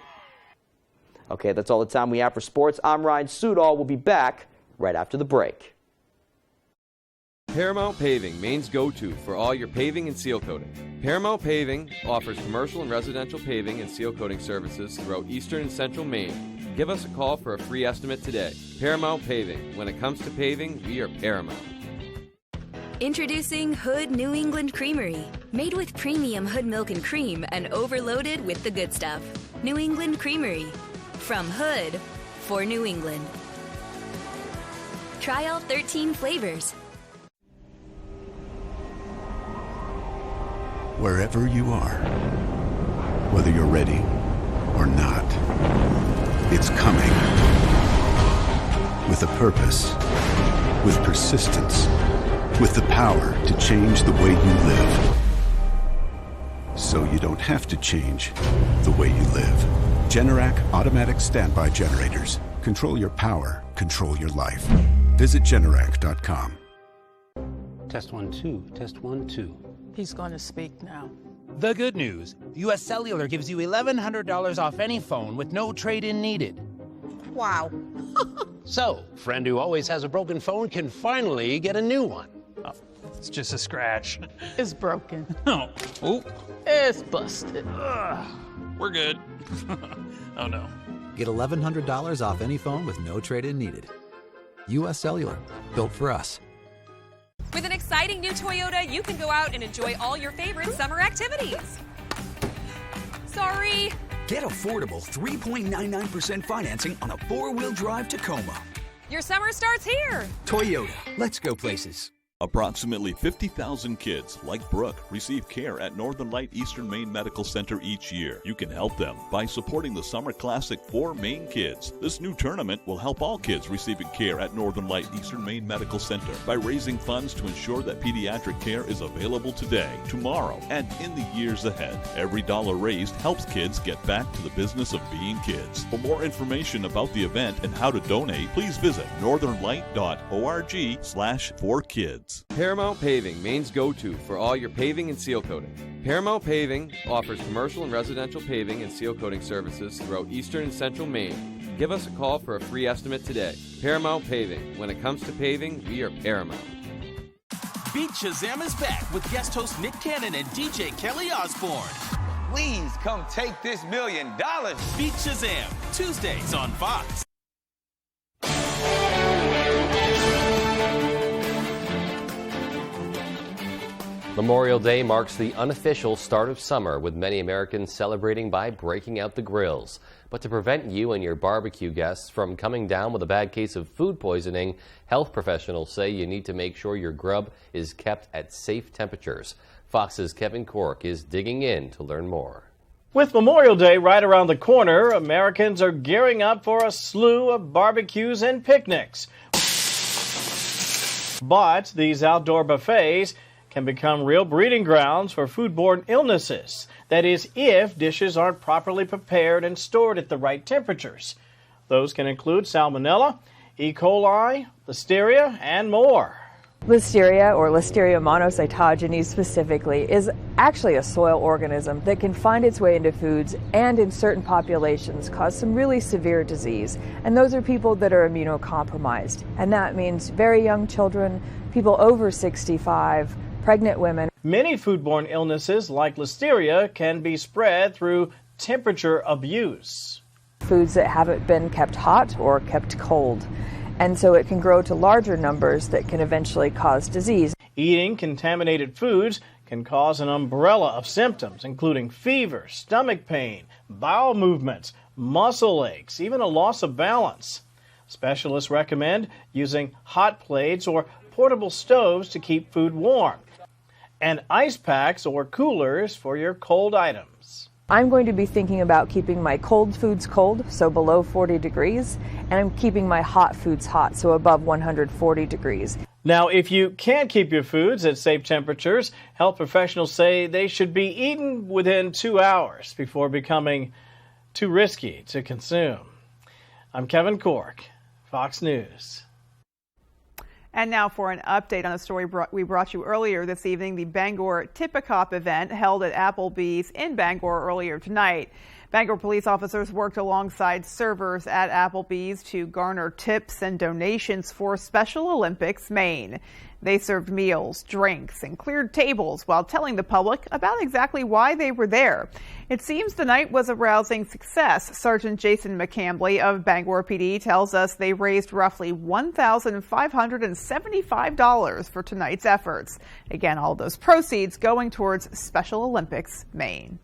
Okay, that's all the time we have for sports. I'm Ryan Sudol. We'll be back right after the break. Paramount Paving, Maine's go-to for all your paving and seal coating. Paramount Paving offers commercial and residential paving and seal coating services throughout eastern and central Maine. Give us a call for a free estimate today. Paramount Paving. When it comes to paving, we are Paramount. Introducing Hood New England Creamery. Made with premium Hood milk and cream and overloaded with the good stuff. New England Creamery. From Hood for New England. Try all 13 flavors. Wherever you are, whether you're ready or not, it's coming. With a purpose, with persistence, with the power to change the way you live. So you don't have to change the way you live. Generac automatic standby generators. Control your power, control your life. Visit Generac.com. Test 1, 2, test 1, 2. He's going to speak now. The good news, US Cellular gives you $1,100 off any phone with no trade-in needed. Wow. So, friend who always has a broken phone can finally get a new one. Oh, it's just a scratch. It's broken. Oh. Oh. It's busted. We're good. Oh, no. Get $1,100 off any phone with no trade-in needed. US Cellular, built for us. With an exciting new Toyota, you can go out and enjoy all your favorite summer activities. Sorry. Get affordable 3.99% financing on a four-wheel drive Tacoma. Your summer starts here. Toyota, let's go places. Approximately 50,000 kids, like Brooke, receive care at Northern Light Eastern Maine Medical Center each year. You can help them by supporting the Summer Classic for Maine kids. This new tournament will help all kids receiving care at Northern Light Eastern Maine Medical Center by raising funds to ensure that pediatric care is available today, tomorrow, and in the years ahead. Every dollar raised helps kids get back to the business of being kids. For more information about the event and how to donate, please visit northernlight.org/4kids. Paramount Paving, Maine's go-to for all your paving and seal coating. Paramount Paving offers commercial and residential paving and seal coating services throughout eastern and central Maine. Give us a call for a free estimate today. Paramount Paving. When it comes to paving, we are Paramount. Beat Shazam is back with guest host Nick Cannon and DJ Kelly Osbourne. Please come take this $1 million. Beat Shazam, Tuesdays on Fox. Memorial Day marks the unofficial start of summer, with many Americans celebrating by breaking out the grills. But to prevent you and your barbecue guests from coming down with a bad case of food poisoning, health professionals say you need to make sure your grub is kept at safe temperatures. Fox's Kevin Cork is digging in to learn more. With Memorial Day right around the corner, Americans are gearing up for a slew of barbecues and picnics. But these outdoor buffets can become real breeding grounds for foodborne illnesses. That is, if dishes aren't properly prepared and stored at the right temperatures. Those can include salmonella, E. coli, listeria, and more. Listeria, or Listeria monocytogenes specifically, is actually a soil organism that can find its way into foods and in certain populations cause some really severe disease. And those are people that are immunocompromised. And that means very young children, people over 65, pregnant women. Many foodborne illnesses like listeria can be spread through temperature abuse. Foods that haven't been kept hot or kept cold. And so it can grow to larger numbers that can eventually cause disease. Eating contaminated foods can cause an umbrella of symptoms, including fever, stomach pain, bowel movements, muscle aches, even a loss of balance. Specialists recommend using hot plates or portable stoves to keep food warm, and ice packs or coolers for your cold items. I'm going to be thinking about keeping my cold foods cold, so below 40 degrees, and I'm keeping my hot foods hot, so above 140 degrees. Now, if you can't keep your foods at safe temperatures, health professionals say they should be eaten within 2 hours before becoming too risky to consume. I'm Kevin Cork, Fox News. And now for an update on a story we brought you earlier this evening, the Bangor Tip-A-Cop event held at Applebee's in Bangor earlier tonight. Bangor police officers worked alongside servers at Applebee's to garner tips and donations for Special Olympics Maine. They served meals, drinks, and cleared tables while telling the public about exactly why they were there. It seems the night was a rousing success. Sergeant Jason McCambly of Bangor PD tells us they raised roughly $1,575 for tonight's efforts. Again, all those proceeds going towards Special Olympics Maine.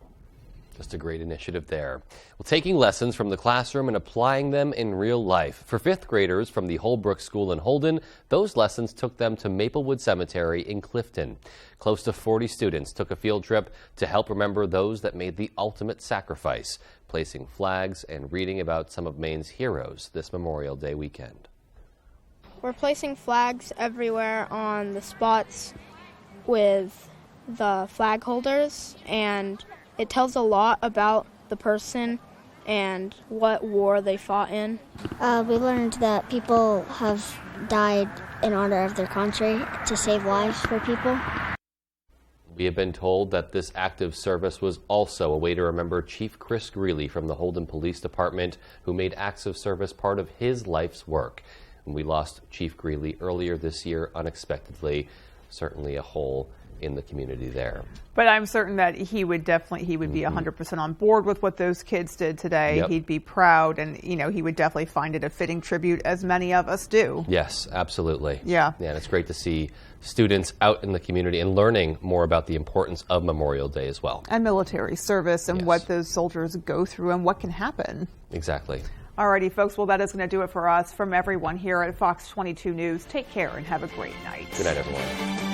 Just a great initiative there. Well, taking lessons from the classroom and applying them in real life. For 5th graders from the Holbrook School in Holden, those lessons took them to Maplewood Cemetery in Clifton. Close to 40 students took a field trip to help remember those that made the ultimate sacrifice, placing flags and reading about some of Maine's heroes this Memorial Day weekend. We're placing flags everywhere on the spots with the flag holders, and it tells a lot about the person and what war they fought in. We learned that people have died in honor of their country to save lives for people. We have been told that this active service was also a way to remember Chief Chris Greeley from the Holden Police Department, who made acts of service part of his life's work. And we lost Chief Greeley earlier this year unexpectedly, certainly a hole in the community there. But I'm certain that he would be 100% on board with what those kids did today. Yep. He'd be proud, and he would definitely find it a fitting tribute, as many of us do. Yes, absolutely. Yeah. And it's great to see students out in the community and learning more about the importance of Memorial Day as well. And military service and what those soldiers go through and what can happen. Exactly. Alrighty, folks. Well, that is going to do it for us. From everyone here at Fox 22 News, take care and have a great night. Good night, everyone.